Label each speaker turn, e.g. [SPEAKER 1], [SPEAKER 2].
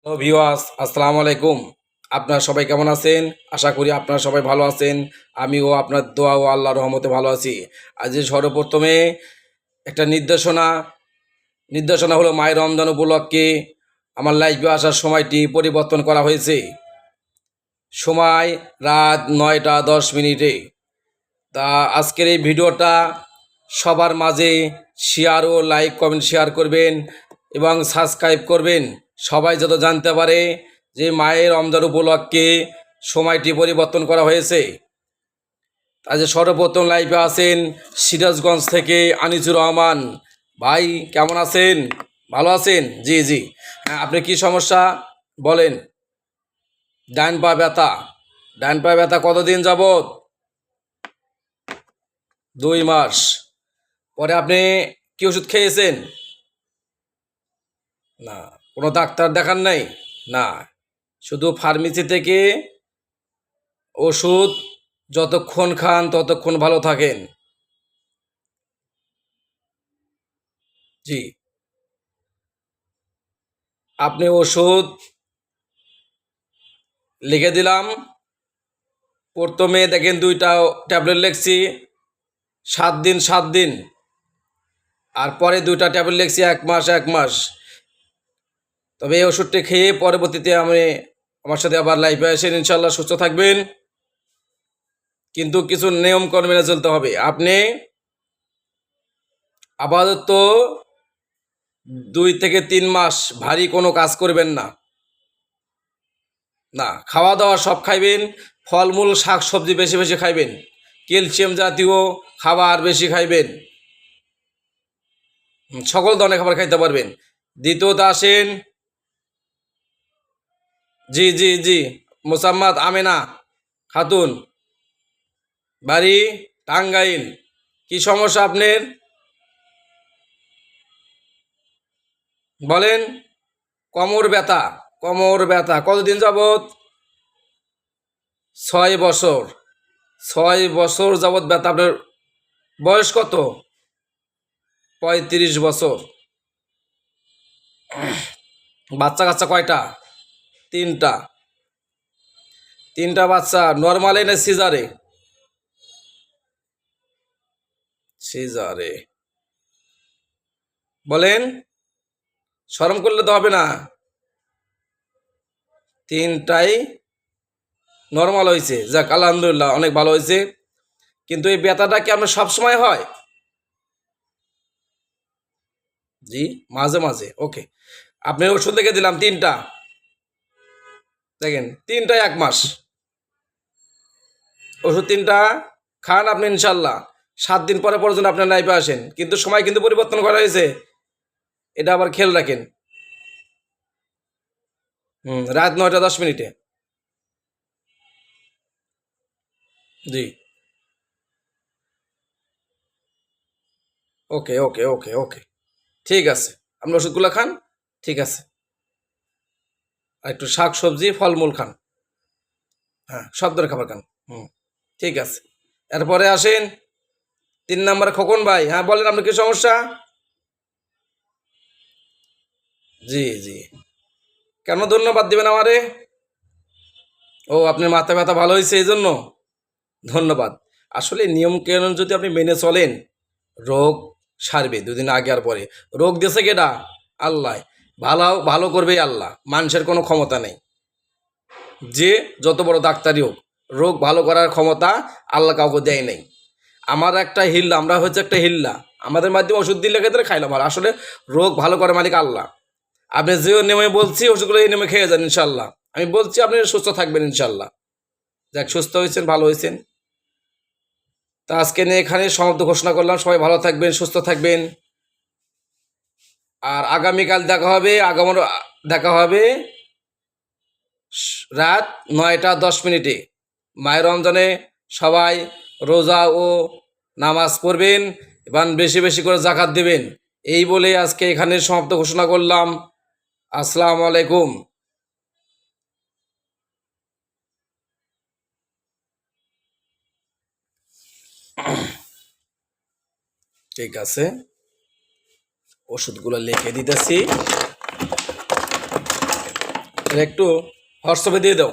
[SPEAKER 1] তো ভিউয়ার্স, আসসালামু আলাইকুম। আপনারা সবাই কেমন আছেন? আশা করি আপনারা সবাই ভালো আছেন। আমিও আপনার দোয়া ও আল্লাহর রহমতে ভালো আছি। আজ সর্বপ্রথমে একটা নির্দেশনা হলো মায়ের রমজান উপলক্ষে আমার লাইভে আসার সময়টি পরিবর্তন করা হয়েছে। সময় রাত 9টা 10 মিনিটে। তা আজকের এই ভিডিওটা সবার মাঝে শেয়ার ও লাইক কমেন্ট শেয়ার করবেন এবং সাবস্ক্রাইব করবেন, সবাই যত জানতে পারে যে মায়ের রমজান উপলক্ষে সময়টি পরিবর্তন করা হয়েছে। আজ সর্বপ্রথম লাইভে আছেন সিরাজগঞ্জ থেকে আনিসুর রহমান ভাই। কেমন আছেন? ভালো আছেন? জি জি। হ্যাঁ, আপনি কি সমস্যা বলেন? ডান পা ব্যথা কতদিন যাবত? 2 মাস। পরে আপনি কি ওষুধ খেয়েছেন? না। কোনো ডাক্তার দেখান নাই? না। শুধু ফার্মেসি থেকে ওষুধ যতক্ষণ খান ততক্ষণ ভালো থাকেন। জি। আপনি ওষুধ লিখে দিলাম। প্রথমে দেখেন 2টা ট্যাবলেট লিখছি 7 দিন, আর পরে 2টা ট্যাবলেট লিখছি 1 মাস। তবে এই ওষুধটি খেয়ে পরবর্তীতে আমার সাথে আবার লাইফে আসেন, ইনশাল্লাহ সুস্থ থাকবেন। কিন্তু কিছু নিয়মকর্ম মেনে চলতে হবে। আপনি আপাতত 2 থেকে 3 মাস ভারী কোনো কাজ করবেন না। না, খাওয়া দাওয়া সব খাইবেন, ফলমূল শাক সবজি বেশি বেশি খাইবেন, ক্যালসিয়াম জাতীয় খাবার বেশি খাইবেন, সকল ধরনের খাবার খাইতে পারবেন। দ্বিতীয়ত আসেন, জি জি জি, মোসাম্মদ আমেনা খাতুন, বাড়ি টাঙ্গাইল। কি সমস্যা আপনার বলেন? কোমর ব্যথা কতদিন যাবত? 6 বছর। 6 বছর যাবত ব্যথা। আপনার বয়স কত? 35 বছর। বাচ্চা কাচ্চা কয়টা? 3টা। 3টা বাচ্চা নর্মালে না সিজারে? সিজারে। বলেন, শরম করলে তো হবে না। 3টাই নর্মাল হয়েছে, যাক আলহামদুলিল্লাহ, অনেক ভালো হয়েছে। কিন্তু এই ব্যথাটা কি আপনার সবসময় হয়? জি, মাঝে মাঝে। ওকে, আপনি ওষুধ লিখে দিলাম 3টা। দেখেন 3টায় 1 মাস। ওষুধ 3টা খান আপনি, ইনশাল্লাহ 7 দিন পরে পর্যন্ত আপনার লাইফে আসেন। কিন্তু সময় কিন্তু পরিবর্তন করা হয়েছে, এটা আবার খেয়াল রাখেন। রাত 9টা 10 মিনিটে। জি। ওকে ওকে ওকে ওকে, ঠিক আছে। আপনি ওষুধগুলো খান, ঠিক আছে। আর একটু শাক সবজি ফলমূল খান। হ্যাঁ, সব ধরনের খাবার খান। ঠিক আছে। এরপরে আসেন 3 নম্বরে খোকন ভাই। হ্যাঁ বলেন, আপনার কি সমস্যা? জি জি। কেন ধন্যবাদ দিবেন আমারে? ও, আপনার মাথা ব্যথা ভালো হয়েছে এই জন্য ধন্যবাদ। আসলে নিয়ম কানুন যদি আপনি মেনে চলেন, রোগ সারবে 2 দিন আগে আর পরে। রোগ দিয়েছে কেডা? আল্লাহ। ভালো ভালো করবে আল্লাহ, মানুষের কোনো ক্ষমতা নেই। যে যত বড় ডাক্তারই হোক, রোগ ভালো করার ক্ষমতা আল্লাহ কাউকে দেয় নাই। আমরা হচ্ছে একটা হিল্লা, আমাদের মাধ্যমে ওষুধ দিলে খেতে খাইলাম। আর আসলে রোগ ভালো করে মালিক আল্লাহ। আপনি যে নেমে বলছি ওষুধগুলো এই নেমে খেয়ে যান, ইনশাল্লাহ। আমি বলছি আপনি সুস্থ থাকবেন, ইনশাল্লাহ। যাক, সুস্থ হয়েছেন, ভালো হয়েছেন। তা আজকে নিয়ে এখানে সমাপ্ত ঘোষণা করলাম। সবাই ভালো থাকবেন, সুস্থ থাকবেন। আর আগামীকাল দেখা হবে রাত 9টা 10 মিনিটে। মায়ের রমজানে সবাই রোজা ও নামাজ পড়বেন এবং বেশি বেশি করে জাকাত দেবেন। এই বলে আজকে এখানে সমাপ্ত ঘোষণা করলাম। আসসালামু আলাইকুম। ঠিক আছে, ওষুধগুলো লিখে দিতেছি। একটু হোয়াটসঅ্যাপে দিয়ে দাও।